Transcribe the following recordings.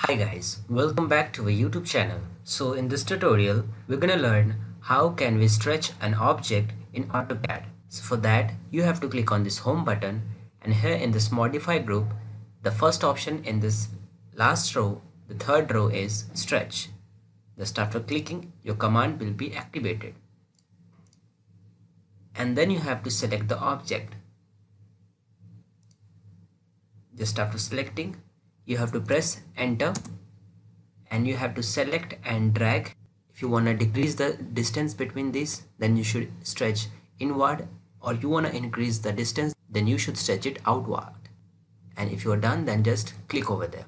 Hi guys, welcome back to our YouTube channel. So in this tutorial, we're gonna learn how can we stretch an object in AutoCAD. So for that, you have to click on this home button, and here in this modify group, the first option in this last row, the third row is stretch. Just after clicking, your command will be activated. And then you have to select the object. Just after selecting, you have to press enter and you have to select and drag. If you want to decrease the distance between these, then you should stretch inward, or you want to increase the distance, then you should stretch it outward. And if you are done, then just click over there.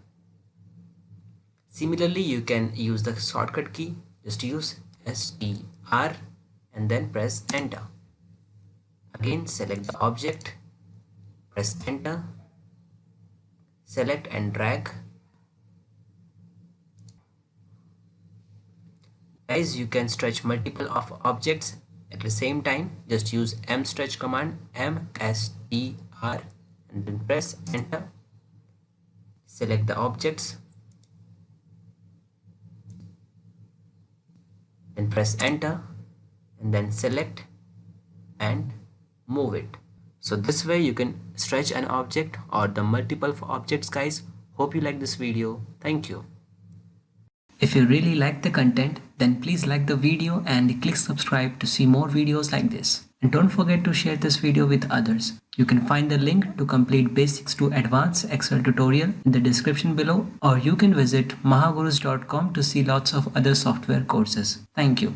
Similarly, you can use the shortcut key. Just use STR and then press enter. Again, select the object, press enter, select and drag. Guys, you can stretch multiple of objects at the same time. Just use mstretch command, MSTR, and then press enter. Select the objects and press enter, and then select and move it. So this way you can stretch an object or the multiple objects. Guys, hope you like this video. Thank you. If you really like the content, then please like the video and click subscribe to see more videos like this. And don't forget to share this video with others. You can find the link to complete basics to advanced Excel tutorial in the description below, or you can visit mahagurus.com to see lots of other software courses. Thank you.